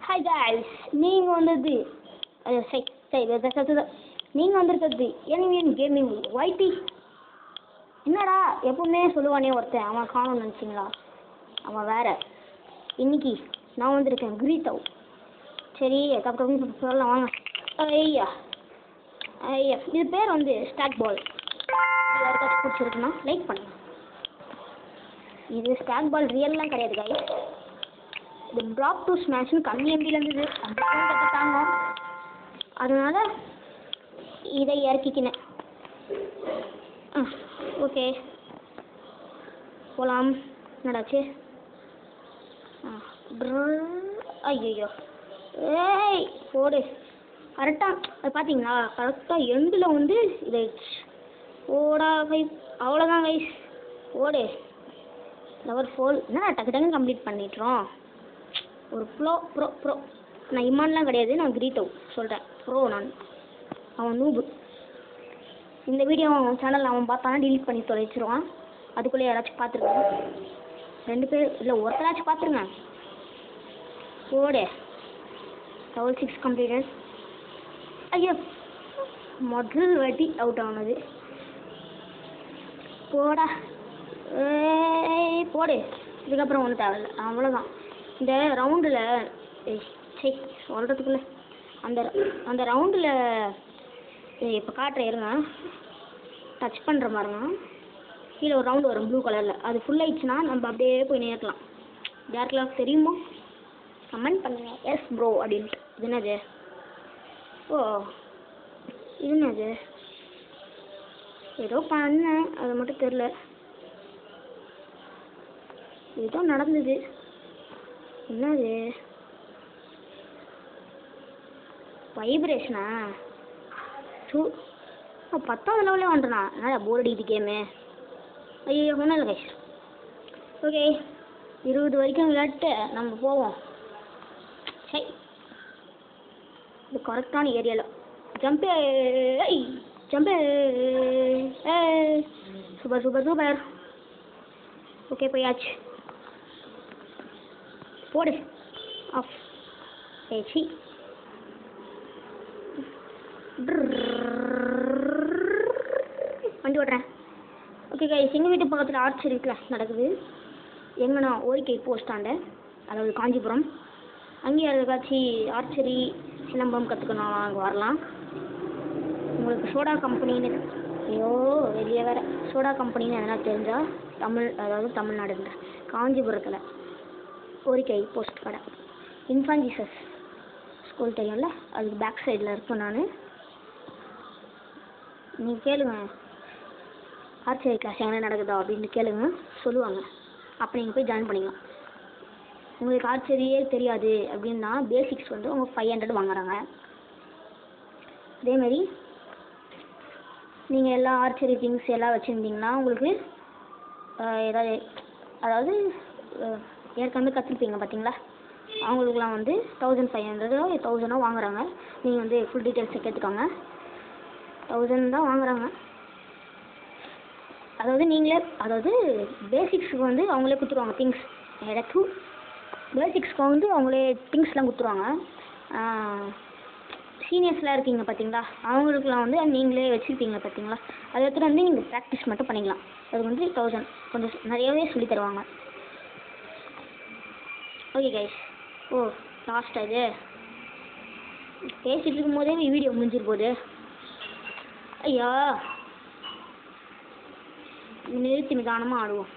Hi guys, நீங்க வந்தது நீங்க வந்திருக்கிறது எனிமியன் கேமிங் YT. என்னடா எப்பவுமே சொல்லுவானே ஒருத்தன், அவன் காணும் நினச்சிங்களா? அவன் வேற. இன்னைக்கு நான் வந்திருக்கேன் கிரீட்டோ. சரி அதுக்கப்புறம் சொல்லலாம் வாங்க. ஐயா ஐயா இது பேர் வந்து ஸ்டாக் பால். யாருக்காச்சும் பிடிச்சிருக்குன்னா லைக் பண்ணுங்க. இது ஸ்டாக் பால் ரியல்லாம் கிடையாது guys. இது ட்ராப் டு ஸ்மாஷ்னு கம்மி எம்பியில் இருந்தது, அந்த ஃபோன் கற்றுட்டாங்க, அதனால இதை இறக்கிக்கினேன். ஓகே போகலாம். என்னடாச்சு? ஐயோ ஏய் போடு. கரெக்டாக அது பார்த்தீங்களா? கரெக்டாக எண்டில் வந்து இதாயிடுச்சு. ஓடா கைஸ், அவ்வளோதான் கைஸ். ஓடு லவர் ஃபோல். என்ன டக்கு டக்குன்னு கம்ப்ளீட் பண்ணிட்டுறோம். ஒரு ப்ரோ நான் இமான்லாம் கிடையாது, நான் கிரீட்டோ சொல்கிறேன். ப்ரோ நான், அவன் நூபு. இந்த வீடியோ அவன் சேனலில் அவன் பார்த்தானா டிலீட் பண்ணி தொலைச்சிருவான். அதுக்குள்ளே யாராச்சும் பார்த்துருங்க, 2 பேர் இல்லை ஒருத்தராச்சும் பார்த்துருங்க. ஓடு லெவல் 6 கம்ப்ளீட்டட். ஐயோ முதல் வாட்டி அவுட் ஆனது. போடா போடு. இதுக்கப்புறம் ஒன்றும் தேவையில்லை, அவ்வளோதான். இந்த ரவுண்டில் சொல்கிறதுக்குள்ள அந்த ரவுண்டில் இப்போ காட்டுற இருங்க, டச் பண்ணுற மாதிரிங்க. கீழே ஒரு ரவுண்டு வரும் ப்ளூ கலரில், அது ஃபுல் ஆயிடுச்சுன்னா நம்ம அப்படியே போய் நேரலாம். யாருக்கெல்லாம் தெரியுமோ கமெண்ட் பண்ணுங்க எஸ் ப்ரோ அப்படின்ட்டு. இது என்னது? ஓ இது என்னது? ஏதோ பண்ணேன், அது மட்டும் தெரில. ஏதோ நடந்தது, என்னது? வைப்ரேஷனா? 10வது லெவலே வந்துட்டா. என்னடா போர் அடிக்குது கேமு. ஐயோ ஒன்றும் இல்லை கைஸ். ஓகே 20 வரைக்கும் விளையாட்டு நம்ம போவோம். சரி இது கரெக்டான ஏரியாவில் ஜம்பே ஜம்பே. Super super super. ஓகே போயாச்சு. போடு ஆஃப். ஏச்சி வண்டி ஓட்டுறேன். ஓகே கைஸ், எங்கள் வீட்டு பக்கத்தில் ஆர்ட்ஸ் இருக்குல்ல நடக்குது. எங்கன்னா ஓரிக்கை போஸ்டாண்ட, அதாவது காஞ்சிபுரம். அங்கேயும் அதுக்காச்சும் ஆர்ச்சரி சிலம்பம் கற்றுக்கணும், அங்கே வரலாம். உங்களுக்கு சோடா கம்பெனின்னு, ஐயோ வெளியே வேறு சோடா கம்பெனின்னு எதனா தெரிஞ்சால் அதாவது தமிழ்நாடு காஞ்சிபுரத்தில் ஓரிக்கை போஸ்ட் கடை, இன்ஃபான்ட் ஜீசஸ் ஸ்கூல் தெரியும்ல, அதுக்கு பேக் சைடில் இருப்பேன் நான். நீங்கள் கேளுங்க ஆர்ச்சரி கிளாஸ் எங்கே நடக்குதா அப்படின்னு கேளுங்க, சொல்லுவாங்க. அப்போ நீங்கள் போய் ஜாயின் பண்ணிக்கலாம். உங்களுக்கு ஆர்ச்சரியே தெரியாது அப்படின்னா பேசிக்ஸ் வந்து அவங்க 500 வாங்குறாங்க. அதேமாரி நீங்கள் எல்லா ஆர்ச்சரி திங்ஸ் எல்லாம் வச்சுருந்தீங்கன்னா உங்களுக்கு ஏதாவது, அதாவது ஏற்கனவே கற்றுருப்பீங்க பார்த்தீங்களா, அவங்களுக்குலாம் வந்து 1500 1000 வாங்குறாங்க. நீங்கள் வந்து ஃபுல் டீட்டெயில்ஸை கேட்டுக்கோங்க. 1000 தான் வாங்குறாங்க. அதாவது பேசிக்ஸுக்கு வந்து அவங்களே கொடுத்துருவாங்க திங்ஸ். எனக்கு பேசிக்ஸ்க்கு வந்து அவங்களே திங்ஸ்லாம் கொடுத்துருவாங்க. சீனியர்ஸ்லாம் இருக்கீங்க பார்த்தீங்களா, அவங்களுக்குலாம் வந்து நீங்களே வச்சுருப்பீங்க பார்த்தீங்களா, அதை எடுத்துகிட்டு வந்து நீங்கள் ப்ராக்டிஸ் மட்டும் பண்ணிக்கலாம். அது வந்து 1000 கொஞ்சம் நிறையவே சொல்லி தருவாங்க. Okay guys. ஓ லாஸ்ட் இது பேசிகிட்டு இருக்கும் போதே வீடியோ முடிஞ்சிரு போகுது. ஐயா நிறுத்தி நிதானமாக ஆடுவோம்.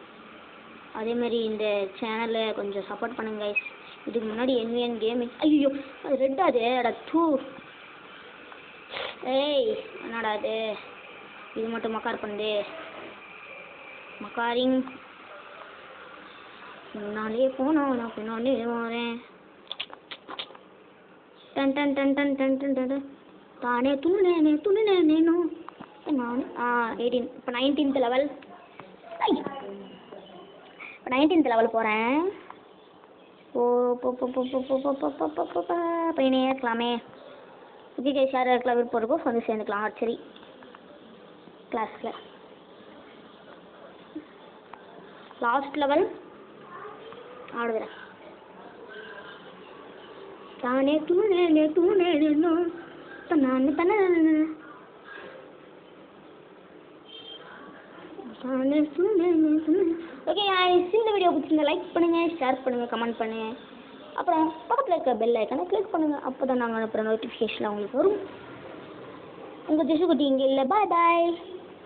அதேமாரி இந்த சேனலை கொஞ்சம் சப்போர்ட் பண்ணுங்க கைஸ். இதுக்கு முன்னாடி என்விஎன் கேமிங், ஐயோ அது ரெட்டா அது அடா டூ. ஏய் என்னடா அது, இது மட்டும் மக்கார் பண்ணுது. மக்காரிங் முன்னாலே போனோம், நான் பின்னாலே வரேன். Done done done done done done done தானே துணு நேனும் நான் 18. இப்போ 19th லெவல். இப்போ 19th லெவல் போகிறேன். பையனே இருக்கலாமே. ஓகே கைஸ், யார் இருக்கலாம் விருப்பம் இருக்கோ வந்து சேர்ந்துக்கலாம் ஆர்ச்சரி கிளாஸில். லாஸ்ட் லெவல் ஆடுகிறேன். தானே தூணே தூணே தன்னானே தானே ஓகே இந்த வீடியோ பிடிச்சிருந்தா லைக் பண்ணுங்கள், ஷேர் பண்ணுங்கள், கமெண்ட் பண்ணுங்கள். அப்புறம் பக்கத்தில் இருக்க பெல் ஐக்கானை கிளிக் பண்ணுங்கள். அப்போ தான் நாங்கள் அனுப்புகிற நோட்டிஃபிகேஷன் உங்களுக்கு வரும். உங்கள் ஜெசுகுட்டி இங்கே இல்லை. பாய் பாய்.